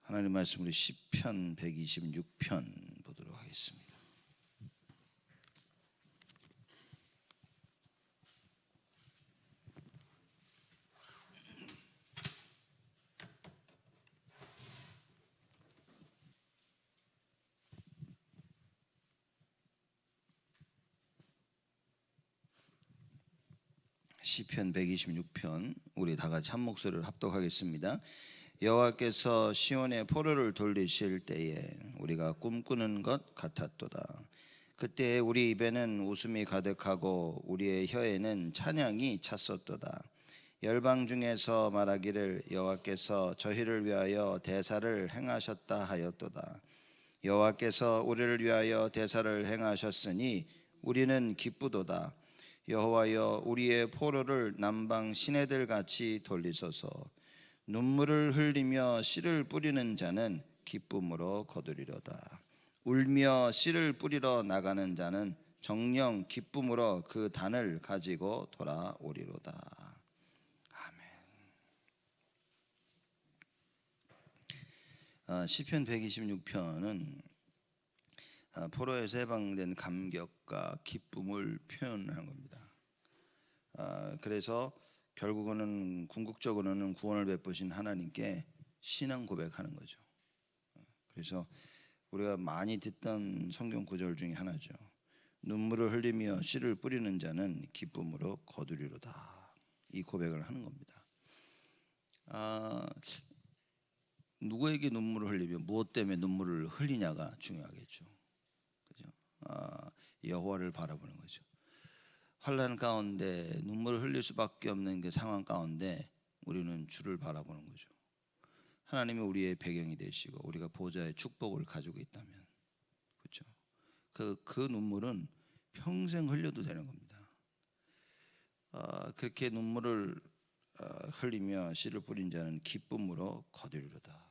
하나님 말씀으로 시편 126편 보도록 하겠습니다. 시편 126편 우리 다 같이 한 목소리를 합독하겠습니다. 여호와께서 시온의 포로를 돌리실 때에 우리가 꿈꾸는 것 같았도다. 그때 우리 입에는 웃음이 가득하고 우리의 혀에는 찬양이 찼었도다. 열방 중에서 말하기를 여호와께서 저희를 위하여 대사를 행하셨다 하였도다. 여호와께서 우리를 위하여 대사를 행하셨으니 우리는 기쁘도다. 여호와여 우리의 포로를 남방 시내들 같이 돌리소서. 눈물을 흘리며 씨를 뿌리는 자는 기쁨으로 거두리로다. 울며 씨를 뿌리러 나가는 자는 정녕 기쁨으로 그 단을 가지고 돌아오리로다. 아멘. 시편 126편은 포로에서 해방된 감격과 기쁨을 표현하는 겁니다. 그래서 결국은 궁극적으로는 구원을 베푸신 하나님께 신앙 고백하는 거죠. 그래서 우리가 많이 듣던 성경 구절 중에 하나죠. 눈물을 흘리며 씨를 뿌리는 자는 기쁨으로 거두리로다. 이 고백을 하는 겁니다. 누구에게 눈물을 흘리며 무엇 때문에 눈물을 흘리냐가 중요하겠죠. 그죠? 여호와를 바라보는 거죠. 환난 가운데 눈물을 흘릴 수밖에 없는 그 상황 가운데 우리는 주를 바라보는 거죠. 하나님이 우리의 배경이 되시고 우리가 보좌의 축복을 가지고 있다면, 그렇죠? 그 눈물은 평생 흘려도 되는 겁니다. 그렇게 눈물을 흘리며 씨를 뿌린 자는 기쁨으로 거두리로다.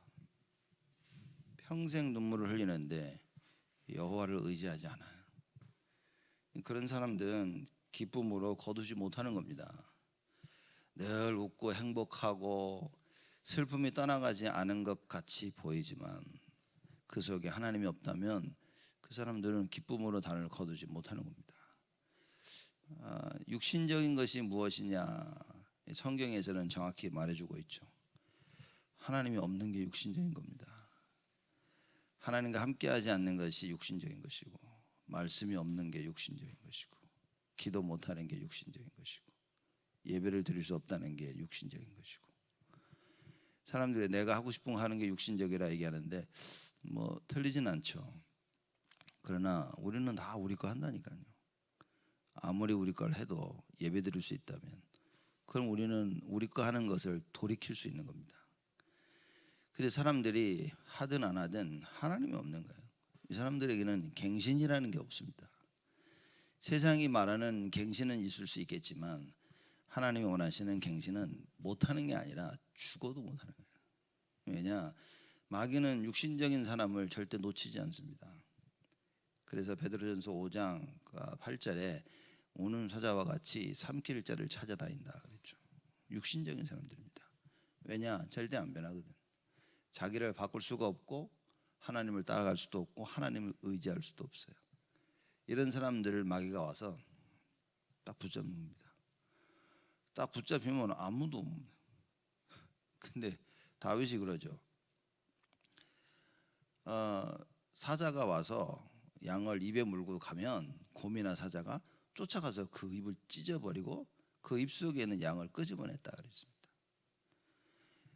평생 눈물을 흘리는데 여호와를 의지하지 않아요. 그런 사람들은 기쁨으로 거두지 못하는 겁니다. 늘 웃고 행복하고 슬픔이 떠나가지 않은 것 같이 보이지만 그 속에 하나님이 없다면 그 사람들은 기쁨으로 단을 거두지 못하는 겁니다. 육신적인 것이 무엇이냐, 성경에서는 정확히 말해주고 있죠. 하나님이 없는 게 육신적인 겁니다. 하나님과 함께하지 않는 것이 육신적인 것이고, 말씀이 없는 게 육신적인 것이고, 기도 못하는 게 육신적인 것이고, 예배를 드릴 수 없다는 게 육신적인 것이고, 사람들이 내가 하고 싶은 거 하는 게 육신적이라 얘기하는데 뭐 틀리진 않죠. 그러나 우리는 다 우리 거 한다니까요. 아무리 우리 걸 해도 예배 드릴 수 있다면 그럼 우리는 우리 거 하는 것을 돌이킬 수 있는 겁니다. 근데 사람들이 하든 안 하든 하나님이 없는 거예요. 이 사람들에게는 갱신이라는 게 없습니다. 세상이 말하는 갱신은 있을 수 있겠지만 하나님이 원하시는 갱신은 못하는 게 아니라 죽어도 못하는 거예요. 왜냐? 마귀는 육신적인 사람을 절대 놓치지 않습니다. 그래서 베드로전서 5장 8절에 오는 사자와 같이 삼킬 자를 찾아다닌다 그랬죠. 육신적인 사람들입니다. 왜냐? 절대 안 변하거든. 자기를 바꿀 수가 없고 하나님을 따라갈 수도 없고 하나님을 의지할 수도 없어요. 이런 사람들을 마귀가 와서 딱 붙잡는 겁니다. 딱 붙잡히면 아무도 없는. 근데 다윗이 그러죠. 사자가 와서 양을 입에 물고 가면 곰이나 사자가 쫓아가서 그 입을 찢어버리고 그 입 속에 있는 양을 끄집어냈다 그랬습니다.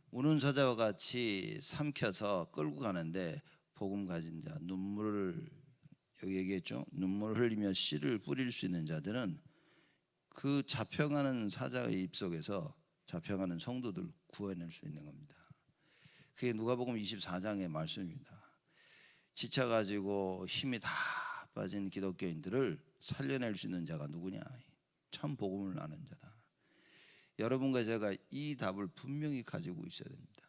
우는 사자와 같이 삼켜서 끌고 가는데 복음 가진 자, 눈물을 여기 얘기했죠. 눈물을 흘리며 씨를 뿌릴 수 있는 자들은 그 잡혀가는 사자의 입속에서 잡혀가는 성도들 구해낼 수 있는 겁니다. 그게 누가복음 24장의 말씀입니다. 지쳐가지고 힘이 다 빠진 기독교인들을 살려낼 수 있는 자가 누구냐? 참 복음을 아는 자다. 여러분과 제가 이 답을 분명히 가지고 있어야 됩니다.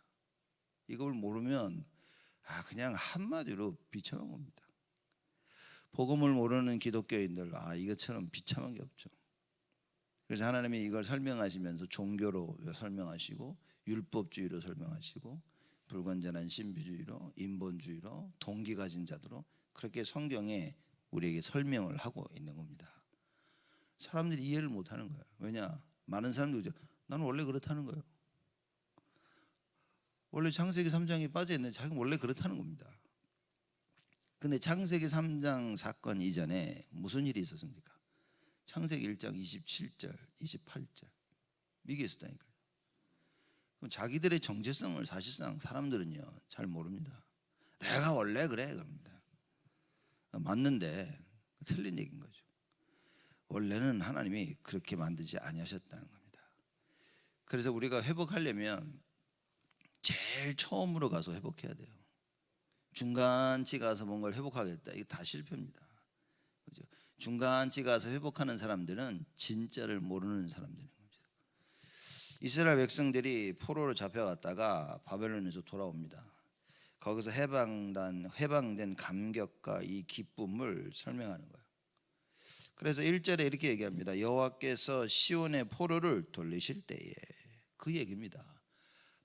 이걸 모르면 그냥 한마디로 비참한 겁니다. 복음을 모르는 기독교인들 이것처럼 비참한 게 없죠. 그래서 하나님이 이걸 설명하시면서 종교로 설명하시고 율법주의로 설명하시고 불건전한 신비주의로, 인본주의로, 동기 가진 자들로 그렇게 성경에 우리에게 설명을 하고 있는 겁니다. 사람들이 이해를 못하는 거예요. 왜냐? 많은 사람들이 나는 원래 그렇다는 거예요. 원래 창세기 3장에 빠져있는데 자기는 원래 그렇다는 겁니다. 근데 창세기 3장 사건 이전에 무슨 일이 있었습니까? 창세기 1장 27절, 28절 이게 있었다니까요. 그럼 자기들의 정체성을 사실상 사람들은요 잘 모릅니다. 내가 원래 그래 그럽니다. 맞는데 틀린 얘기인 거죠. 원래는 하나님이 그렇게 만들지 아니하셨다는 겁니다. 그래서 우리가 회복하려면 제일 처음으로 가서 회복해야 돼요. 중간치 가서 뭔가를 회복하겠다, 이게 다 실패입니다. 그죠? 중간치 가서 회복하는 사람들은 진짜를 모르는 사람들인 겁니다. 이스라엘 백성들이 포로로 잡혀갔다가 바벨론에서 돌아옵니다. 거기서 해방된 감격과 이 기쁨을 설명하는 거예요. 그래서 1절에 이렇게 얘기합니다. 여호와께서 시온의 포로를 돌리실 때에, 그 얘기입니다.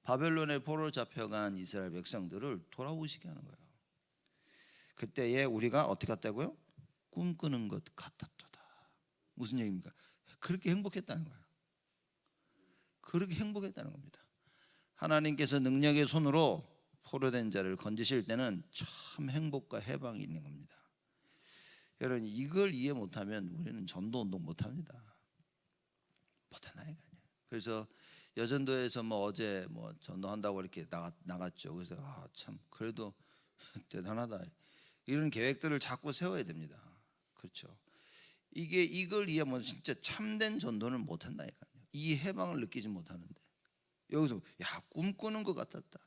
바벨론의 포로로 잡혀간 이스라엘 백성들을 돌아오시게 하는 거예요. 그때에 우리가 어떻게 했다고요? 꿈꾸는 것 같았도다. 무슨 얘기입니까? 그렇게 행복했다는 거예요. 그렇게 행복했다는 겁니다. 하나님께서 능력의 손으로 포로된 자를 건지실 때는 참 행복과 해방이 있는 겁니다. 여러분, 이걸 이해 못하면 우리는 전도운동 못합니다. 못하나니까요. 그래서 여전도에서 어제 전도한다고 이렇게 나갔죠. 그래서 참 그래도 대단하다, 이런 계획들을 자꾸 세워야 됩니다. 그렇죠. 이걸 이해하면 진짜 참된 전도는 못한다니까요. 이 해방을 느끼지 못하는데 여기서 꿈꾸는 것 같았다,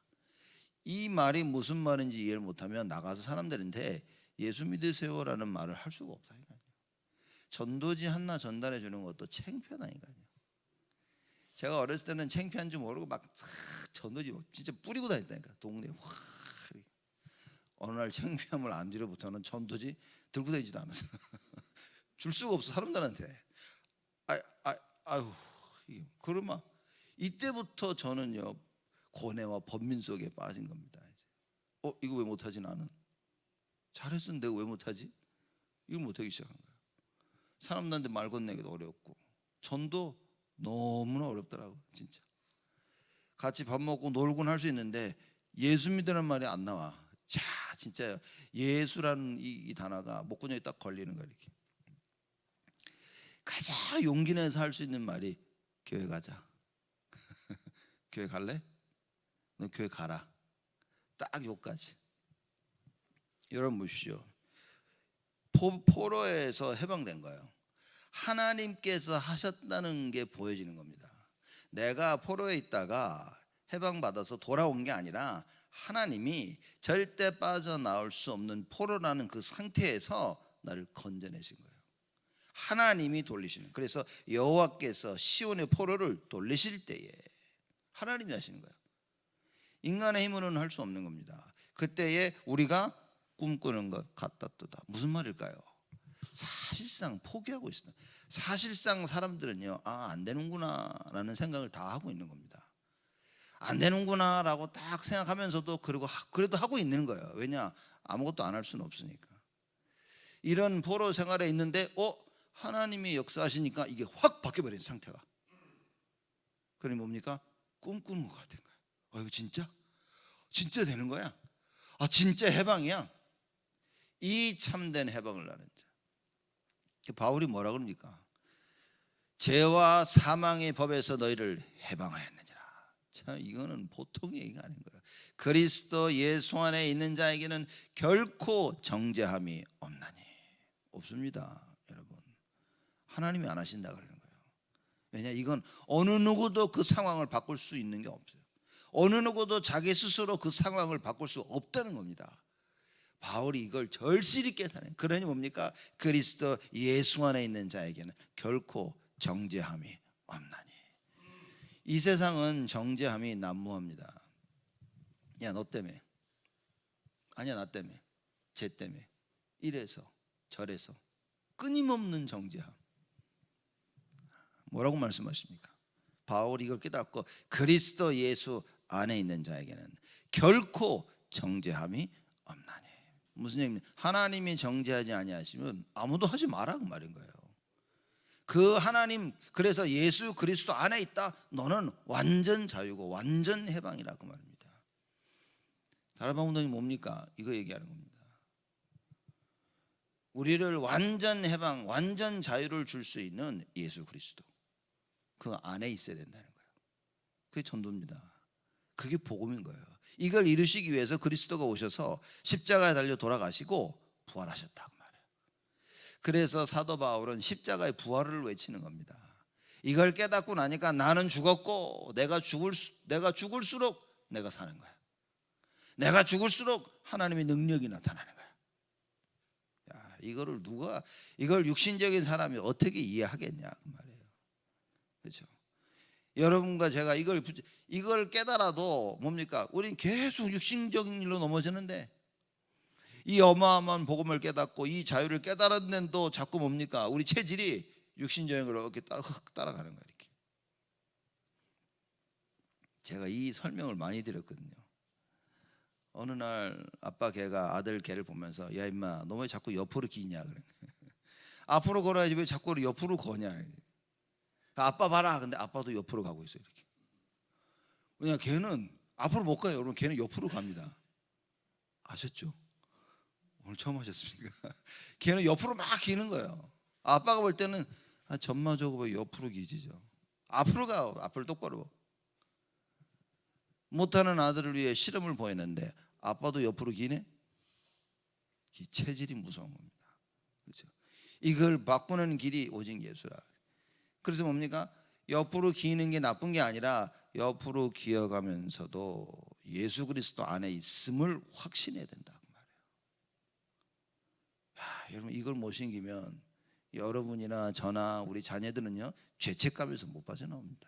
이 말이 무슨 말인지 이해를 못하면 나가서 사람들한테 예수 믿으세요라는 말을 할 수가 없다니까요. 전도지 하나 전달해 주는 것도 창피하다니까요. 제가 어렸을 때는 창피한 줄 모르고 막 전도지 진짜 뿌리고 다녔다니까. 동네에 확. 어느 날 창피함을 안 뒤로부터는 전도지 들고 다니지도 않았어. 줄 수가 없어 사람들한테. 아유, 그러면 이때부터 저는요 고뇌와 번민 속에 빠진 겁니다. 이제 이거 왜 못하지? 나는 잘했었는데 왜 못하지? 이걸 못하기 시작한 거예요. 사람들한테 말 건네기도 어렵고 전도 너무나 어렵더라고. 진짜 같이 밥 먹고 놀곤 할 수 있는데 예수 믿으라는 말이 안 나와. 자, 진짜요. 예수라는 이 단어가 목구멍에 딱 걸리는 거야. 이렇게 가장 용기 내서 할 수 있는 말이 교회 가자. 교회 갈래? 너 교회 가라. 딱 요까지. 여러분 보십시오. 포로에서 해방된 거예요. 하나님께서 하셨다는 게 보여지는 겁니다. 내가 포로에 있다가 해방받아서 돌아온 게 아니라 하나님이 절대 빠져나올 수 없는 포로라는 그 상태에서 나를 건져내신 거예요. 하나님이 돌리시는. 그래서 여호와께서 시온의 포로를 돌리실 때에 하나님이 하시는 거예요. 인간의 힘으로는 할 수 없는 겁니다. 그때에 우리가 꿈꾸는 것 같았도다. 무슨 말일까요? 사실상 포기하고 있어요. 사실상 사람들은요, 안 되는구나 라는 생각을 다 하고 있는 겁니다. 안 되는구나 라고 딱 생각하면서도 그래도 하고 있는 거예요. 왜냐? 아무것도 안 할 수는 없으니까. 이런 포로 생활에 있는데 하나님이 역사하시니까 이게 확 바뀌어버린 상태가. 그러니 뭡니까? 꿈꾸는 것 같은 거야. 이거 진짜 진짜 되는 거야. 진짜 해방이야. 이 참된 해방을 나는 자. 바울이 뭐라 그럽니까? 죄와 사망의 법에서 너희를 해방하였느니라. 참, 이거는 보통 얘기가 아닌 거예요. 그리스도 예수 안에 있는 자에게는 결코 정죄함이 없나니. 없습니다, 여러분. 하나님이 안 하신다 그러는 거예요. 왜냐? 이건 어느 누구도 그 상황을 바꿀 수 있는 게 없어요. 어느 누구도 자기 스스로 그 상황을 바꿀 수 없다는 겁니다. 바울이 이걸 절실히 깨달아요. 그러니 뭡니까? 그리스도 예수 안에 있는 자에게는 결코 정죄함이 없나니. 이 세상은 정죄함이 난무합니다. 야, 너 때문에. 아니야, 나 때문에. 쟤 때문에. 이래서 저래서 끊임없는 정죄함. 뭐라고 말씀하십니까? 바울이 이걸 깨닫고 그리스도 예수 안에 있는 자에게는 결코 정죄함이 없나니. 무슨 얘기입니까? 하나님이 정죄하지 아니하시면 아무도 하지 마라 그 말인 거예요. 그 하나님, 그래서 예수 그리스도 안에 있다, 너는 완전 자유고 완전 해방이라 그 말입니다. 다락방 운동이 뭡니까? 이거 얘기하는 겁니다. 우리를 완전 해방, 완전 자유를 줄 수 있는 예수 그리스도, 그 안에 있어야 된다는 거예요. 그게 전도입니다. 그게 복음인 거예요. 이걸 이루시기 위해서 그리스도가 오셔서 십자가에 달려 돌아가시고 부활하셨다고 말해요. 그래서 사도 바울은 십자가의 부활을 외치는 겁니다. 이걸 깨닫고 나니까 나는 죽었고 내가 죽을수록 내가 사는 거야. 내가 죽을수록 하나님의 능력이 나타나는 거야. 야, 이걸 육신적인 사람이 어떻게 이해하겠냐 그 말이에요. 그렇죠? 여러분과 제가 이걸 깨달아도 뭡니까? 우린 계속 육신적인 일로 넘어지는데, 이 어마어마한 복음을 깨닫고 이 자유를 깨달았는데도 자꾸 뭡니까? 우리 체질이 육신적인 걸로 이렇게 따라가는 거예요. 이렇게. 제가 이 설명을 많이 드렸거든요. 어느 날 아빠 걔가 아들 걔를 보면서, 야 임마 너 왜 자꾸 옆으로 기냐 그래. 앞으로 걸어야지 왜 자꾸 옆으로 거냐. 아빠 봐라. 근데 아빠도 옆으로 가고 있어요. 이렇게. 왜냐, 걔는 앞으로 못 가요. 여러분, 걔는 옆으로 갑니다. 아셨죠? 오늘 처음 하셨습니까? 걔는 옆으로 막 기는 거예요. 아빠가 볼 때는 전마저고 왜 옆으로 기지죠. 앞으로 가. 앞을 똑바로. 못하는 아들을 위해 실험을 보였는데 아빠도 옆으로 기네? 이 체질이 무서운 겁니다. 그렇죠? 이걸 바꾸는 길이 오직 예수라. 그래서 뭡니까? 옆으로 기는 게 나쁜 게 아니라 옆으로 기어가면서도 예수 그리스도 안에 있음을 확신해야 된다 그 말이에요. 여러분, 이걸 못 신기면 여러분이나 저나 우리 자녀들은요, 죄책감에서 못 빠져나옵니다.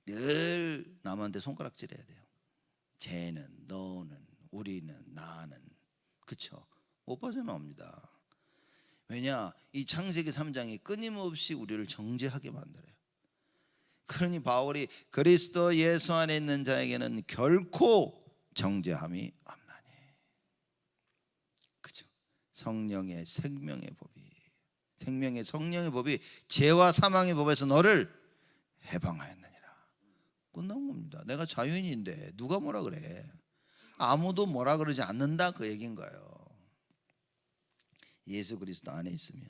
늘 남한테 손가락질해야 돼요. 쟤는, 너는, 우리는, 나는. 그렇죠? 못 빠져나옵니다. 왜냐, 이 창세기 3장이 끊임없이 우리를 정죄하게 만들어요. 그러니 바울이 그리스도 예수 안에 있는 자에게는 결코 정죄함이 없나니. 그죠? 성령의 생명의 법이, 성령의 법이 죄와 사망의 법에서 너를 해방하였느니라. 끝난 겁니다. 내가 자유인인데 누가 뭐라 그래? 아무도 뭐라 그러지 않는다 그 얘기인 거예요. 예수 그리스도 안에 있으면.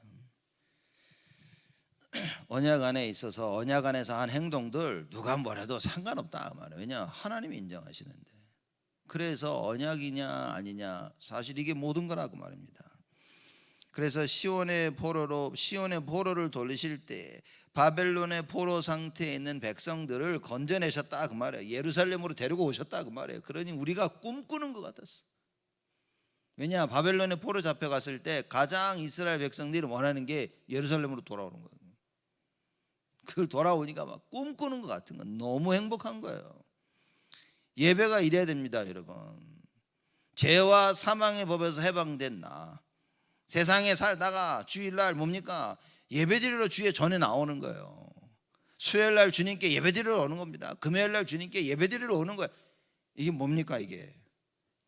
언약 안에 있어서 언약 안에서 한 행동들 누가 뭐래도 상관없다 그 말이에요. 왜냐, 하나님이 인정하시는데. 그래서 언약이냐 아니냐, 사실 이게 모든 거라고 말입니다. 그래서 시온의 포로를 돌리실 때 바벨론의 포로 상태에 있는 백성들을 건져내셨다 그 말이에요. 예루살렘으로 데리고 오셨다 그 말이에요. 그러니 우리가 꿈꾸는 것 같았어. 왜냐, 바벨론의 포로 잡혀갔을 때 가장 이스라엘 백성들이 원하는 게 예루살렘으로 돌아오는 거예요. 그걸 돌아오니까 막 꿈꾸는 것 같은 건 너무 행복한 거예요. 예배가 이래야 됩니다, 여러분. 죄와 사망의 법에서 해방된 나, 세상에 살다가 주일날 뭡니까? 예배드리러 주에 전에 나오는 거예요. 수요일날 주님께 예배드리러 오는 겁니다. 금요일날 주님께 예배드리러 오는 거예요. 이게 뭡니까? 이게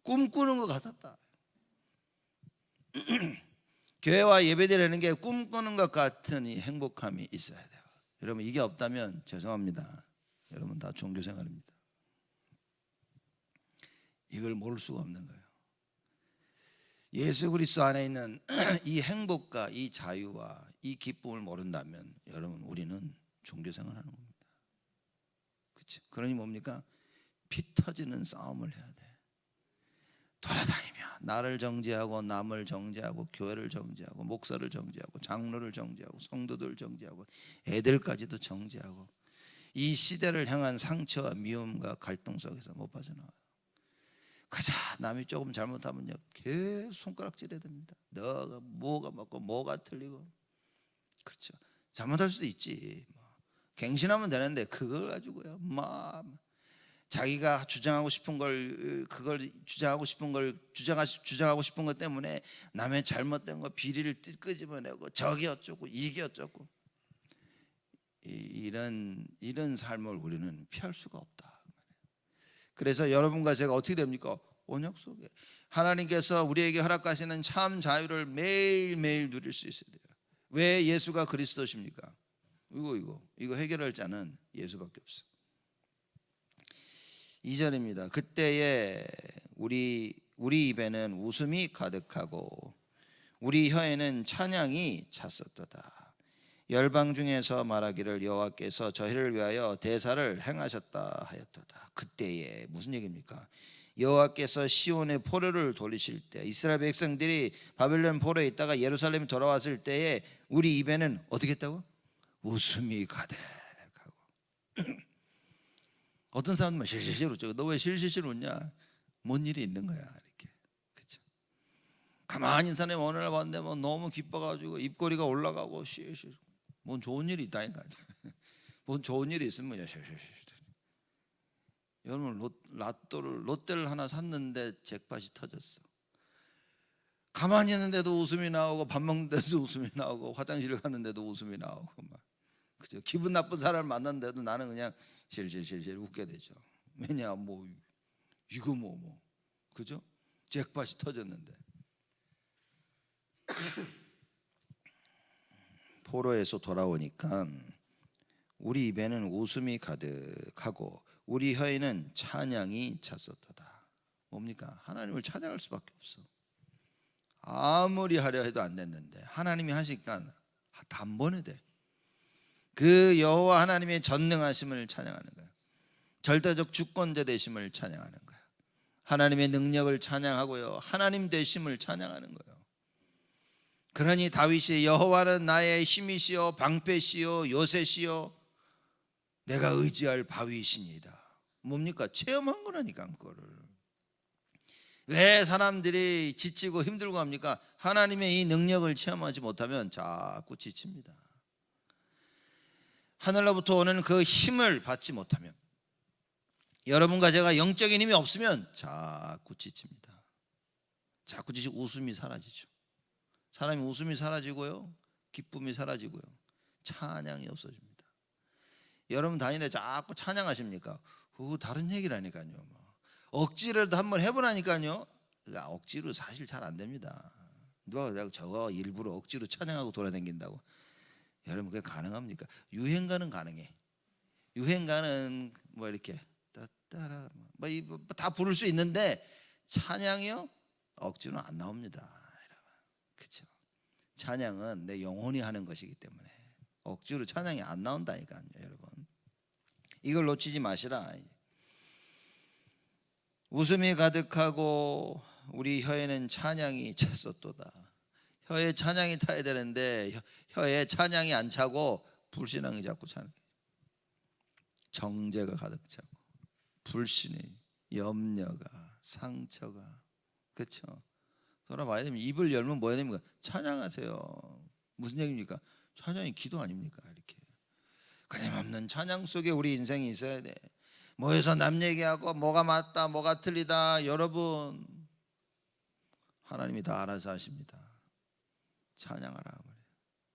꿈꾸는 것 같았다. 교회와 예배드리는 게 꿈꾸는 것 같은 이 행복함이 있어야 돼요. 여러분, 이게 없다면 죄송합니다. 여러분 다 종교생활입니다. 이걸 모를 수가 없는 거예요. 예수 그리스도 안에 있는 이 행복과 이 자유와 이 기쁨을 모른다면 여러분, 우리는 종교생활하는 겁니다. 그렇죠? 그러니 뭡니까? 피 터지는 싸움을 해야 돼. 돌아다니며 나를 정죄하고 남을 정죄하고 교회를 정죄하고 목사를 정죄하고 장로를 정죄하고 성도들 정죄하고 애들까지도 정죄하고 이 시대를 향한 상처와 미움과 갈등 속에서 못 빠져나와요. 가자, 남이 조금 잘못하면요 계속 손가락질해야 됩니다. 너가 뭐가 맞고 뭐가 틀리고. 그렇죠? 잘못할 수도 있지. 갱신하면 되는데 그걸 가지고요 막 자기가 주장하고 싶은 걸, 그걸 주장하고 싶은 것 때문에 남의 잘못된 거 비리를 끄집어내고 저게 어쩌고 이게 어쩌고, 이런 삶을 우리는 피할 수가 없다. 그래서 여러분과 제가 어떻게 됩니까? 언약 속에 하나님께서 우리에게 허락하시는 참 자유를 매일매일 누릴 수 있어야 돼요. 왜 예수가 그리스도십니까? 이거 해결할 자는 예수밖에 없어. 2절입니다. 그때에 우리 입에는 웃음이 가득하고 우리 혀에는 찬양이 찼었도다. 열방 중에서 말하기를 여호와께서 저희를 위하여 대사를 행하셨다 하였도다. 그때에 무슨 얘기입니까? 여호와께서 시온의 포로를 돌리실 때, 이스라엘 백성들이 바벨론 포로에 있다가 예루살렘에 돌아왔을 때에 우리 입에는 어떻게 했다고? 웃음이 가득하고. 어떤 사람들은 실실실 웃죠. 너 왜 실실실 웃냐? 뭔 일이 있는 거야 이렇게. 그렇죠? 가만히 있는 사람이 어느 날 봤는데 뭐 너무 기뻐가지고 입꼬리가 올라가고 실실. 뭔 좋은 일이 있다니까. 뭔 좋은 일이 있으면 실실실. 여러분 롯데를 하나 샀는데 잭팟이 터졌어. 가만히 있는데도 웃음이 나오고 밥 먹는데도 웃음이 나오고 화장실 갔는데도 웃음이 나오고 막 그죠? 기분 나쁜 사람을 만났는데도 나는 그냥 실실실실 웃게 되죠. 왜냐 뭐 이거 뭐 그죠? 잭팟이 터졌는데. 포로에서 돌아오니까 우리 입에는 웃음이 가득하고 우리 혀에는 찬양이 찼었도다. 뭡니까? 하나님을 찬양할 수밖에 없어. 아무리 하려 해도 안 됐는데 하나님이 하시니까 단번에 돼. 그 여호와 하나님의 전능하심을 찬양하는 거야. 절대적 주권자 되심을 찬양하는 거야. 하나님의 능력을 찬양하고요, 하나님 되심을 찬양하는 거예요. 그러니 다윗이 여호와는 나의 힘이시요 방패시요 요새시요 내가 의지할 바위이시니이다. 뭡니까? 체험한 거라니까. 그거를 왜 사람들이 지치고 힘들고 합니까? 하나님의 이 능력을 체험하지 못하면 자꾸 지칩니다. 하늘로부터 오는 그 힘을 받지 못하면, 여러분과 제가 영적인 힘이 없으면 자꾸 지칩니다. 자꾸 지치고 웃음이 사라지죠. 사람이 웃음이 사라지고요, 기쁨이 사라지고요, 찬양이 없어집니다. 여러분 다니는데 자꾸 찬양하십니까? 그거 다른 얘기라니까요. 억지를 한번 해보라니까요. 억지로 사실 잘 안 됩니다. 누가 저거 일부러 억지로 찬양하고 돌아다닌다고? 여러분 그게 가능합니까? 유행가는 가능해. 유행가는 뭐 이렇게 따따라 뭐 다 부를 수 있는데 찬양이요? 억지로 안 나옵니다. 그렇죠? 찬양은 내 영혼이 하는 것이기 때문에 억지로 찬양이 안 나온다니까요, 여러분. 이걸 놓치지 마시라. 웃음이 가득하고 우리 혀에는 찬양이 찼었도다. 혀에 찬양이 타야 되는데 혀에 찬양이 안 차고 불신앙이 자꾸 차는 거예요. 정죄가 가득 차고 불신이, 염려가, 상처가. 그렇죠? 돌아봐야 됩니다. 입을 열면 뭐 해야 됩니까? 찬양하세요. 무슨 얘기입니까? 찬양이 기도 아닙니까? 이렇게 끊임없는 찬양 속에 우리 인생이 있어야 돼. 모여서 남 얘기하고 뭐가 맞다 뭐가 틀리다, 여러분 하나님이 다 알아서 하십니다. 찬양하라 말이에요.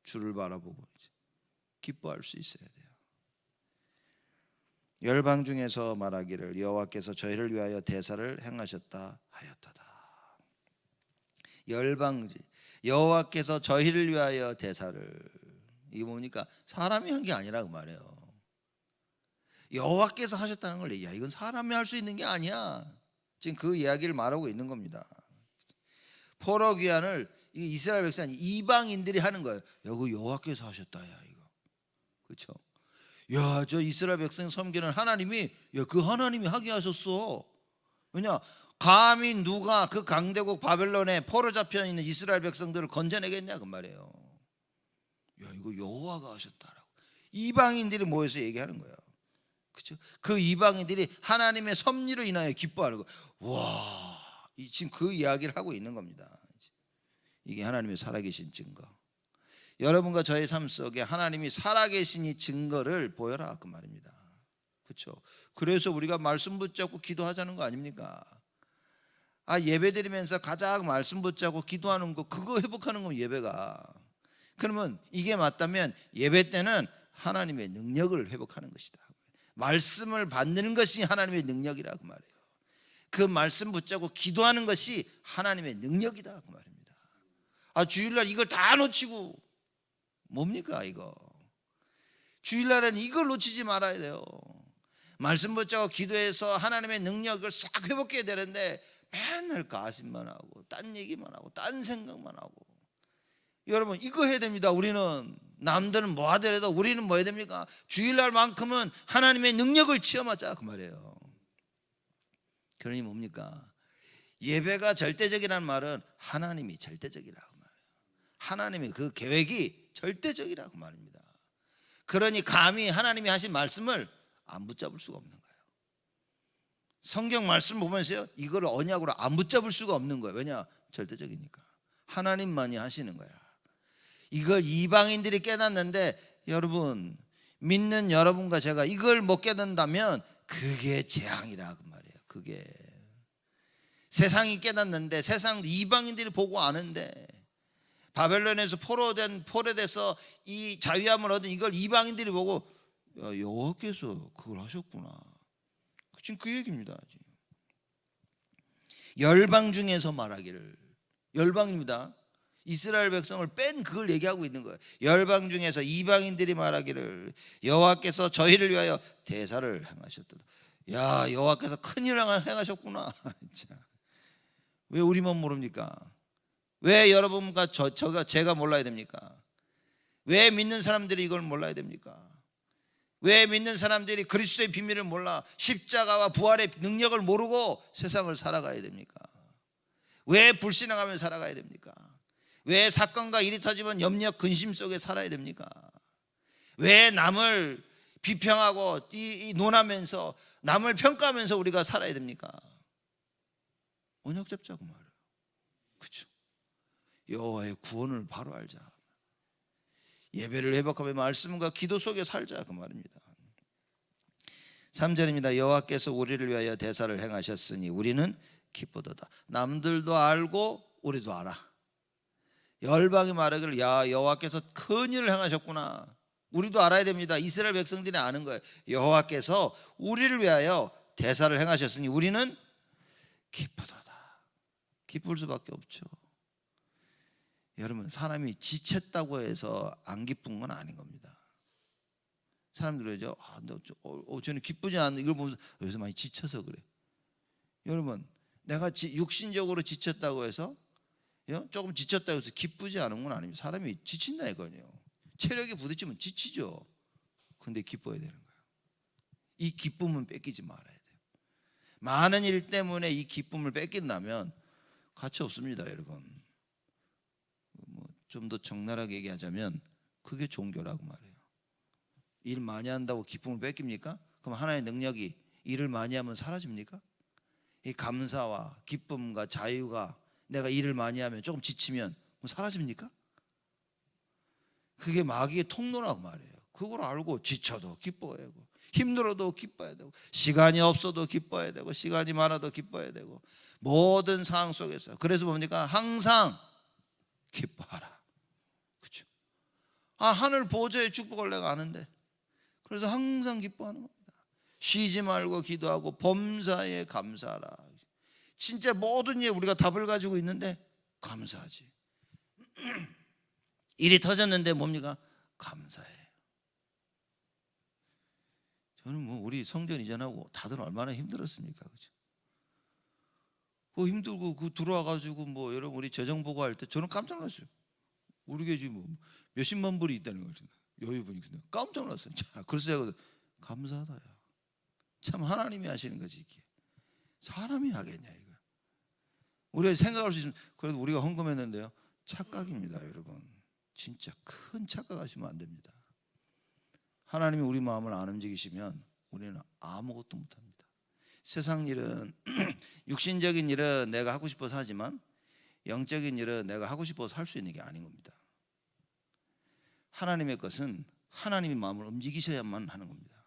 주를 바라보고 이제 기뻐할 수 있어야 돼요. 열방 중에서 말하기를 여호와께서 저희를 위하여 대사를 행하셨다 하였도다. 열방, 여호와께서 저희를 위하여 대사를, 이게 뭡니까? 사람이 한 게 아니라 그 말이에요. 여호와께서 하셨다는 걸 얘기해. 이건 사람이 할 수 있는 게 아니야. 지금 그 이야기를 말하고 있는 겁니다. 포로 귀환을 이스라엘 백성이 이방인들이 하는 거예요. 여기 여호와께서 하셨다야 이거. 그렇죠? 야, 저 이스라엘 백성 섬기는 하나님이, 야, 그 하나님이 하게 하셨어. 왜냐? 감히 누가 그 강대국 바벨론에 포로 잡혀 있는 이스라엘 백성들을 건져내겠냐 그 말이에요. 야, 이거 여호와가 하셨다라고 이방인들이 모여서 얘기하는 거예요. 그렇죠? 그 이방인들이 하나님의 섭리로 인하여 기뻐하는 거. 와, 지금 그 이야기를 하고 있는 겁니다. 이게 하나님의 살아계신 증거. 여러분과 저의 삶 속에 하나님이 살아계신 이 증거를 보여라 그 말입니다. 그렇죠? 그래서 우리가 말씀 붙잡고 기도하자는 거 아닙니까? 예배드리면서 가장 말씀 붙잡고 기도하는 거, 그거 회복하는 건 예배가. 그러면 이게 맞다면 예배 때는 하나님의 능력을 회복하는 것이다. 말씀을 받는 것이 하나님의 능력이라 그 말이에요. 그 말씀 붙잡고 기도하는 것이 하나님의 능력이다 그 말입니다. 주일날 이걸 다 놓치고 뭡니까 이거? 주일날은 이걸 놓치지 말아야 돼요. 말씀 붙잡고 기도해서 하나님의 능력을 싹 회복해야 되는데 맨날 가심만 하고 딴 얘기만 하고 딴 생각만 하고. 여러분 이거 해야 됩니다. 우리는 남들은 뭐 하더라도 우리는 뭐 해야 됩니까? 주일날만큼은 하나님의 능력을 체험하자 그 말이에요. 그러니 뭡니까? 예배가 절대적이라는 말은 하나님이 절대적이라고 말해요. 하나님의 그 계획이 절대적이라고 말입니다. 그러니 감히 하나님이 하신 말씀을 안 붙잡을 수가 없는 거예요. 성경 말씀 보면서요, 이걸 언약으로 안 붙잡을 수가 없는 거예요. 왜냐? 절대적이니까. 하나님만이 하시는 거야. 이걸 이방인들이 깨닫는데, 여러분 믿는 여러분과 제가 이걸 못 깨닫는다면 그게 재앙이라고 말이에요. 그게 세상이 깨닫는데, 세상 이방인들이 보고 아는데, 바벨론에서 포로돼서 이 자유함을 얻은 이걸 이방인들이 보고 여호와께서 그걸 하셨구나. 지금 그 얘기입니다. 열방 중에서 말하기를, 열방입니다. 이스라엘 백성을 뺀 그걸 얘기하고 있는 거예요. 열방 중에서 이방인들이 말하기를 여호와께서 저희를 위하여 대사를 행하셨도다. 야, 여호와께서 큰일을 행하셨구나. 왜 우리만 모릅니까? 왜 여러분과 제가 몰라야 됩니까? 왜 믿는 사람들이 이걸 몰라야 됩니까? 왜 믿는 사람들이 그리스도의 비밀을 몰라 십자가와 부활의 능력을 모르고 세상을 살아가야 됩니까? 왜 불신앙하며 살아가야 됩니까? 왜 사건과 일이 터지면 염려 근심 속에 살아야 됩니까? 왜 남을 비평하고 논하면서 남을 평가하면서 우리가 살아야 됩니까? 언약 잡자고 말이에요. 그렇죠? 여호와의 구원을 바로 알자. 예배를 회복하며 말씀과 기도 속에 살자 그 말입니다. 3절입니다. 여호와께서 우리를 위하여 대사를 행하셨으니 우리는 기쁘도다. 남들도 알고 우리도 알아. 열방이 말하기를 야, 여호와께서 큰일을 행하셨구나. 우리도 알아야 됩니다. 이스라엘 백성들이 아는 거예요. 여호와께서 우리를 위하여 대사를 행하셨으니 우리는 기쁘도다. 기쁠 수밖에 없죠. 여러분, 사람이 지쳤다고 해서 안 기쁜 건 아닌 겁니다. 사람들이 그러죠. 저는 기쁘지 않는, 이걸 보면서 요새 많이 지쳐서 그래. 여러분, 내가 육신적으로 지쳤다고 해서, 조금 지쳤다고 해서 기쁘지 않은 건 아닙니다. 사람이 지친다 이거예요. 체력이 부딪히면 지치죠. 근데 기뻐야 되는 거예요. 이 기쁨은 뺏기지 말아야 돼요. 많은 일 때문에 이 기쁨을 뺏긴다면 가치 없습니다, 여러분. 좀 더 적나라하게 얘기하자면 그게 종교라고 말해요. 일 많이 한다고 기쁨을 뺏깁니까? 그럼 하나님의 능력이 일을 많이 하면 사라집니까? 이 감사와 기쁨과 자유가 내가 일을 많이 하면 조금 지치면 사라집니까? 그게 마귀의 통로라고 말해요. 그걸 알고 지쳐도 기뻐야 되고 힘들어도 기뻐야 되고 시간이 없어도 기뻐야 되고 시간이 많아도 기뻐야 되고 모든 상황 속에서. 그래서 뭡니까? 항상 기뻐하라. 그렇죠? 하늘 보좌의 축복을 내가 아는데 그래서 항상 기뻐하는 겁니다. 쉬지 말고 기도하고 범사에 감사하라. 진짜 모든 일에 우리가 답을 가지고 있는데 감사하지. 일이 터졌는데 뭡니까? 감사해. 저는 우리 성전 이전하고 다들 얼마나 힘들었습니까? 그죠? 힘들고 들어와가지고 여러분 우리 재정 보고할 때 저는 깜짝 놀랐어요. 우리 교회 지금 몇십만 불이 있다는 거예요. 여유분이 깜짝 놀랐어요. 자, 그래서 제가 감사하다. 참 하나님이 하시는 거지 이게. 사람이 하겠냐 이거. 우리가 생각할 수 있으면 그래도 우리가 헌금했는데요. 착각입니다, 여러분. 진짜 큰 착각하시면 안 됩니다. 하나님이 우리 마음을 안 움직이시면 우리는 아무것도 못합니다. 세상 일은 육신적인 일은 내가 하고 싶어서 하지만 영적인 일은 내가 하고 싶어서 할 수 있는 게 아닌 겁니다. 하나님의 것은 하나님의 마음을 움직이셔야만 하는 겁니다.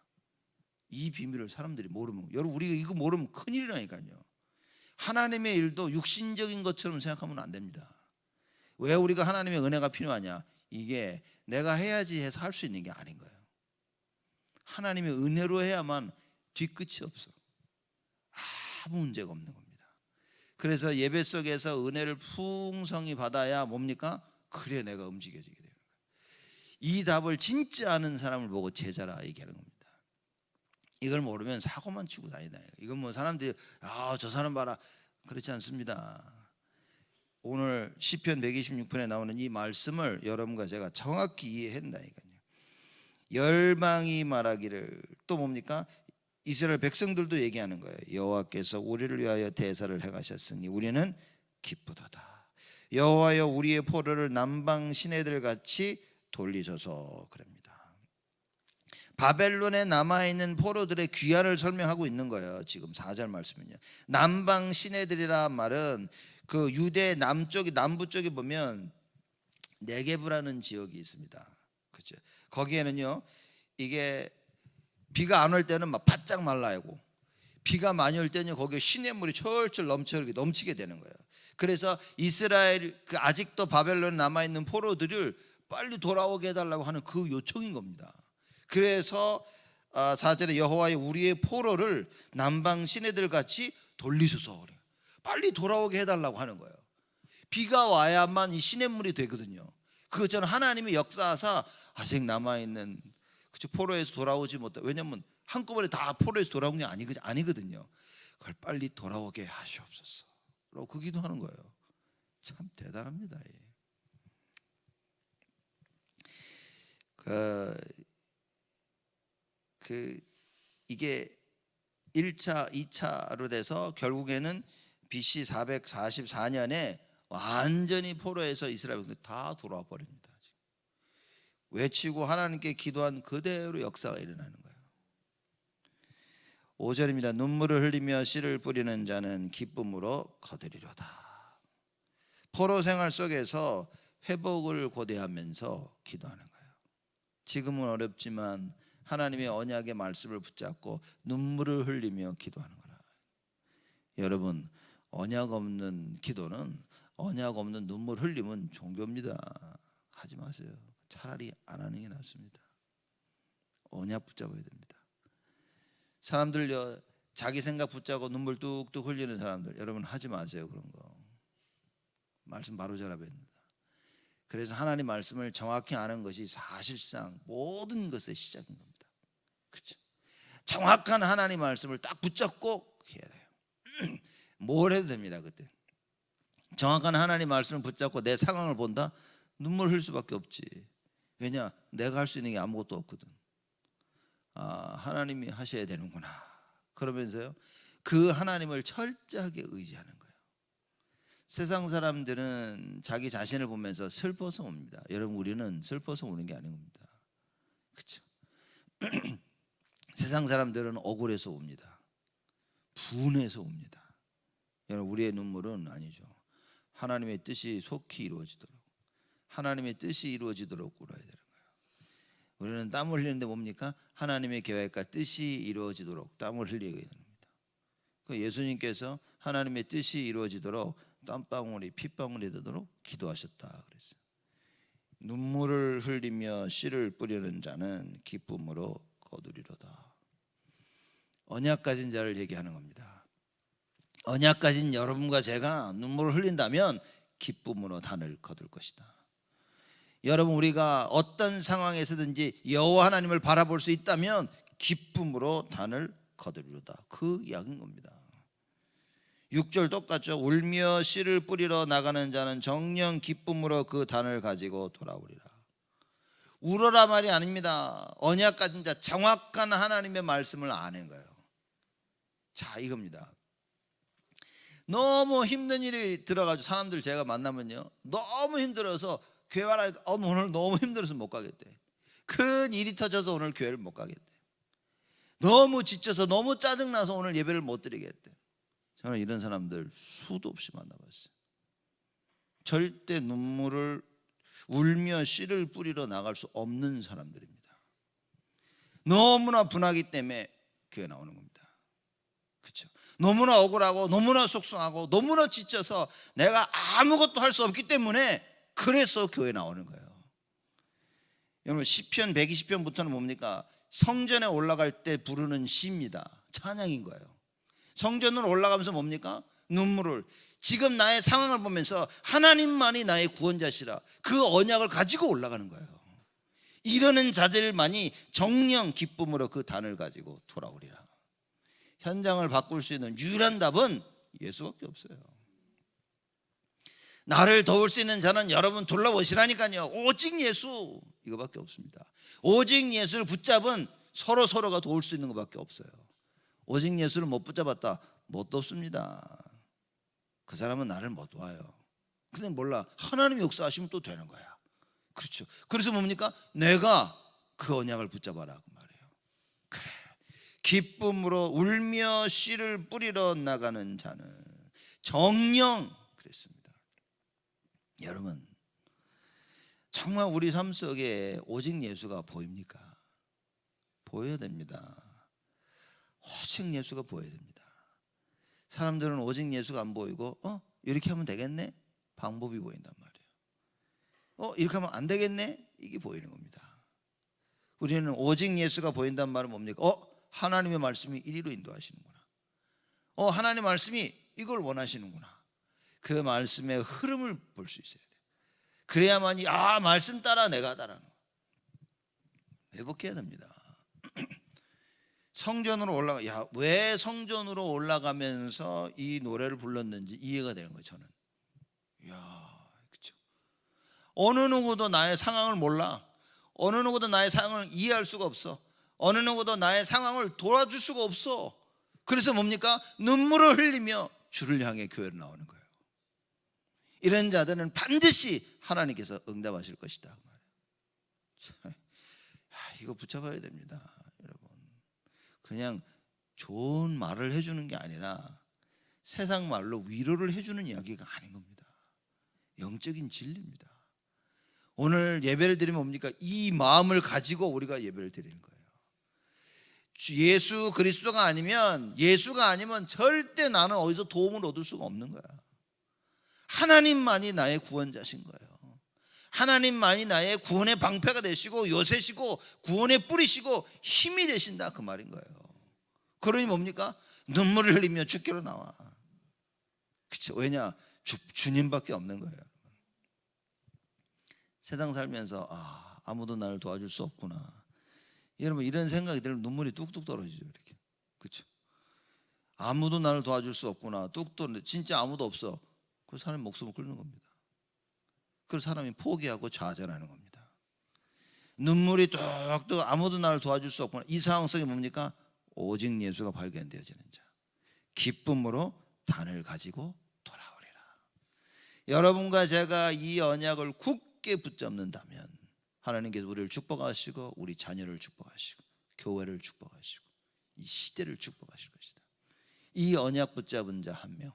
이 비밀을 사람들이 모르면, 여러분 우리가 이거 모르면 큰일이라니까요. 하나님의 일도 육신적인 것처럼 생각하면 안 됩니다. 왜 우리가 하나님의 은혜가 필요하냐? 이게 내가 해야지 해서 할 수 있는 게 아닌 거예요. 하나님의 은혜로 해야만 뒤끝이 없어. 아무 문제가 없는 겁니다. 그래서 예배 속에서 은혜를 풍성히 받아야 뭡니까? 그래 내가 움직여지게 되는 거예요. 이 답을 진짜 아는 사람을 보고 제자라 얘기하는 겁니다. 이걸 모르면 사고만 치고 다니다. 이건 뭐 사람들이 저 사람 봐라, 그렇지 않습니다. 오늘 시편 126편에 나오는 이 말씀을 여러분과 제가 정확히 이해한다니까요. 열방이 말하기를, 또 뭡니까? 이스라엘 백성들도 얘기하는 거예요. 여호와께서 우리를 위하여 대사를 행하셨으니 우리는 기쁘도다. 여호와여 우리의 포로를 남방 시내들 같이 돌리소서. 그럽니다. 바벨론에 남아있는 포로들의 귀환을 설명하고 있는 거예요. 지금 4절 말씀은요. 남방 시내들이란 말은 그 유대 남부 쪽에 보면 네게브라는 지역이 있습니다. 그렇죠? 거기에는요, 이게 비가 안 올 때는 막 바짝 말라야고, 비가 많이 올 때는 거기에 시냇물이 철철 넘치게 되는 거예요. 그래서 이스라엘 아직도 바벨론에 남아 있는 포로들을 빨리 돌아오게 해달라고 하는 그 요청인 겁니다. 그래서 4절에 여호와의 우리의 포로를 남방 시내들 같이 돌리소서, 빨리 돌아오게 해달라고 하는 거예요. 비가 와야만 이 시냇물이 되거든요. 그것처럼 하나님이 역사하사 아직 남아있는 포로에서 돌아오지 못해. 왜냐하면 한꺼번에 다 포로에서 돌아온 게 아니거든요. 그걸 빨리 돌아오게 하시옵소서 라고 그 기도하는 거예요. 참 대단합니다. 이게 1차, 2차로 돼서 결국에는 BC 444년에 완전히 포로에서 이스라엘 백성들이 다 돌아와 버립니다. 외치고 하나님께 기도한 그대로 역사가 일어나는 거예요. 5절입니다. 눈물을 흘리며 씨를 뿌리는 자는 기쁨으로 거두리로다. 포로 생활 속에서 회복을 고대하면서 기도하는 거예요. 지금은 어렵지만 하나님의 언약의 말씀을 붙잡고 눈물을 흘리며 기도하는 거라. 여러분, 언약 없는 기도는, 언약 없는 눈물 흘림은 종교입니다. 하지 마세요. 차라리 안 하는 게 낫습니다. 언약 붙잡아야 됩니다. 사람들 자기 생각 붙잡고 눈물 뚝뚝 흘리는 사람들, 여러분 하지 마세요. 그런 거 말씀 바로 잡아야 됩니다. 그래서 하나님 말씀을 정확히 아는 것이 사실상 모든 것의 시작인 겁니다. 그렇죠? 정확한 하나님 말씀을 딱 붙잡고 해야 돼요. 뭘 해도 됩니다. 그때 정확한 하나님 말씀을 붙잡고 내 상황을 본다? 눈물 흘릴 수밖에 없지. 왜냐? 내가 할 수 있는 게 아무것도 없거든. 하나님이 하셔야 되는구나. 그러면서요, 그 하나님을 철저하게 의지하는 거예요. 세상 사람들은 자기 자신을 보면서 슬퍼서 옵니다. 여러분, 우리는 슬퍼서 오는 게 아닙니다. 그렇죠? 세상 사람들은 억울해서 옵니다. 분해서 옵니다. 여러분, 우리의 눈물은 아니죠. 하나님의 뜻이 속히 이루어지도록, 하나님의 뜻이 이루어지도록 울어야 되는 거예요. 우리는 땀 흘리는데 뭡니까? 하나님의 계획과 뜻이 이루어지도록 땀을 흘리게 되는 겁니다. 예수님께서 하나님의 뜻이 이루어지도록 땀방울이 핏방울이 되도록 기도하셨다 그랬어요. 눈물을 흘리며 씨를 뿌리는 자는 기쁨으로 거두리로다. 언약 가진 자를 얘기하는 겁니다. 언약 가진 여러분과 제가 눈물을 흘린다면 기쁨으로 단을 거둘 것이다. 여러분, 우리가 어떤 상황에서든지 여호와 하나님을 바라볼 수 있다면 기쁨으로 단을 거두리로다. 그 이야기인 겁니다. 6절 똑같죠. 울며 씨를 뿌리러 나가는 자는 정녕 기쁨으로 그 단을 가지고 돌아오리라. 울어라 말이 아닙니다. 언약 가진 자, 정확한 하나님의 말씀을 아는 거예요. 자, 이겁니다. 너무 힘든 일이 들어가지고 사람들 제가 만나면요, 너무 힘들어서 교회 와라, 오늘 너무 힘들어서 못 가겠대. 큰 일이 터져서 오늘 교회를 못 가겠대. 너무 지쳐서 너무 짜증나서 오늘 예배를 못 드리겠대. 저는 이런 사람들 수도 없이 만나봤어요. 절대 눈물을 울며 씨를 뿌리러 나갈 수 없는 사람들입니다. 너무나 분하기 때문에 교회 나오는 겁니다. 그렇죠? 너무나 억울하고 너무나 속상하고 너무나 지쳐서 내가 아무것도 할 수 없기 때문에 그래서 교회 나오는 거예요. 여러분, 시편 120편부터는 뭡니까? 성전에 올라갈 때 부르는 시입니다. 찬양인 거예요. 성전으로 올라가면서 뭡니까? 눈물을, 지금 나의 상황을 보면서 하나님만이 나의 구원자시라 그 언약을 가지고 올라가는 거예요. 이러는 자들만이 정령 기쁨으로 그 단을 가지고 돌아오리라. 현장을 바꿀 수 있는 유일한 답은 예수밖에 없어요. 나를 도울 수 있는 자는 여러분 둘러보시라니까요. 오직 예수, 이거밖에 없습니다. 오직 예수를 붙잡은 서로가 도울 수 있는 것밖에 없어요. 오직 예수를 못 붙잡았다, 못 돕습니다. 그 사람은 나를 못 도와요. 근데 몰라, 하나님이 역사하시면 또 되는 거야. 그렇죠. 그래서 뭡니까? 내가 그 언약을 붙잡아라 그 말이에요. 그래, 기쁨으로 울며 씨를 뿌리러 나가는 자는 정령 그랬습니다. 여러분, 정말 우리 삶 속에 오직 예수가 보입니까? 보여야 됩니다. 오직 예수가 보여야 됩니다. 사람들은 오직 예수가 안 보이고 이렇게 하면 되겠네? 방법이 보인단 말이에요. 이렇게 하면 안 되겠네? 이게 보이는 겁니다. 우리는 오직 예수가 보인단 말은 뭡니까? 하나님의 말씀이 이리로 인도하시는구나. 하나님의 말씀이 이걸 원하시는구나. 그 말씀의 흐름을 볼 수 있어야 돼요. 그래야만이 말씀 따라 내가 따라 회복해야 됩니다. 성전으로 올라가, 왜 성전으로 올라가면서 이 노래를 불렀는지 이해가 되는 거예요. 저는 그렇죠. 어느 누구도 나의 상황을 몰라. 어느 누구도 나의 상황을 이해할 수가 없어. 어느 누구도 나의 상황을 도와줄 수가 없어. 그래서 뭡니까? 눈물을 흘리며 주를 향해 교회로 나오는 거예요. 이런 자들은 반드시 하나님께서 응답하실 것이다. 이거 붙잡아야 됩니다. 여러분, 그냥 좋은 말을 해주는 게 아니라 세상 말로 위로를 해주는 이야기가 아닌 겁니다. 영적인 진리입니다. 오늘 예배를 드리면 뭡니까? 이 마음을 가지고 우리가 예배를 드리는 거예요. 예수가 아니면 절대 나는 어디서 도움을 얻을 수가 없는 거야. 하나님만이 나의 구원자신 거예요. 하나님만이 나의 구원의 방패가 되시고 요새시고 구원의 뿌리시고 힘이 되신다 그 말인 거예요. 그러니 뭡니까? 눈물을 흘리며 주께로 나와. 그렇죠? 왜냐? 주님밖에 없는 거예요. 세상 살면서 아무도 나를 도와줄 수 없구나. 여러분, 이런 생각이 들면 눈물이 뚝뚝 떨어지죠. 이렇게. 그렇죠? 아무도 나를 도와줄 수 없구나. 뚝 떨어지는데 진짜 아무도 없어. 그 사람의 목숨을 끊는 겁니다. 그래서 사람이 포기하고 좌절하는 겁니다. 눈물이 뚝뚝, 아무도 나를 도와줄 수 없구나. 이 상황 속에 뭡니까? 오직 예수가 발견되어지는 자, 기쁨으로 단을 가지고 돌아오리라. 여러분과 제가 이 언약을 굳게 붙잡는다면 하나님께서 우리를 축복하시고 우리 자녀를 축복하시고 교회를 축복하시고 이 시대를 축복하실 것이다. 이 언약 붙잡은 자 한 명,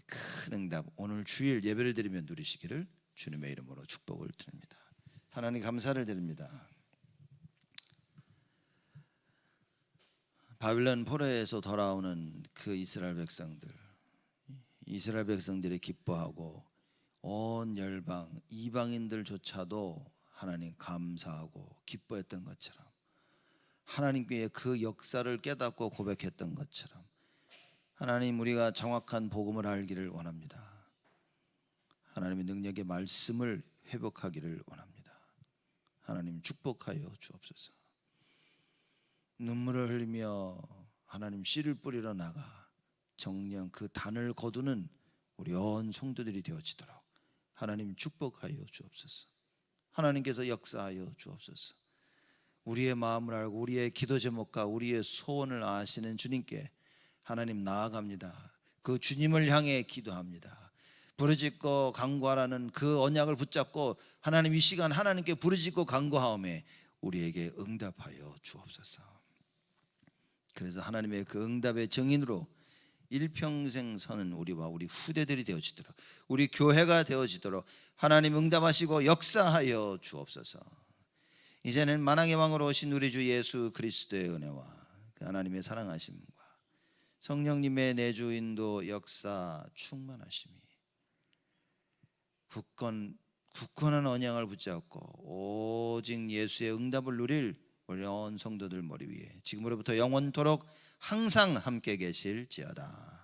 큰 응답, 오늘 주일 예배를 드리며 누리시기를 주님의 이름으로 축복을 드립니다. 하나님 감사를 드립니다. 바빌론 포로에서 돌아오는 그 이스라엘 백성들이 기뻐하고 온 열방 이방인들조차도 하나님 감사하고 기뻐했던 것처럼, 하나님께 그 역사를 깨닫고 고백했던 것처럼 하나님, 우리가 정확한 복음을 알기를 원합니다. 하나님의 능력의 말씀을 회복하기를 원합니다. 하나님 축복하여 주옵소서. 눈물을 흘리며 하나님 씨를 뿌리러 나가 정령 그 단을 거두는 우리 온 성도들이 되어지도록 하나님 축복하여 주옵소서. 하나님께서 역사하여 주옵소서. 우리의 마음을 알고 우리의 기도 제목과 우리의 소원을 아시는 주님께 하나님 나아갑니다. 그 주님을 향해 기도합니다. 부르짖고 간구하라는 그 언약을 붙잡고 하나님, 이 시간 하나님께 부르짖고 간구하오매 우리에게 응답하여 주옵소서. 그래서 하나님의 그 응답의 증인으로 일평생 사는 우리와 우리 후대들이 되어지도록, 우리 교회가 되어지도록 하나님 응답하시고 역사하여 주옵소서. 이제는 만왕의 왕으로 오신 우리 주 예수 그리스도의 은혜와 그 하나님의 사랑하심과 성령님의 내주 인도 역사 충만하심이 굳건한 언약을 붙잡고 오직 예수의 응답을 누릴 우리 온 성도들 머리 위에 지금으로부터 영원토록 항상 함께 계실지어다.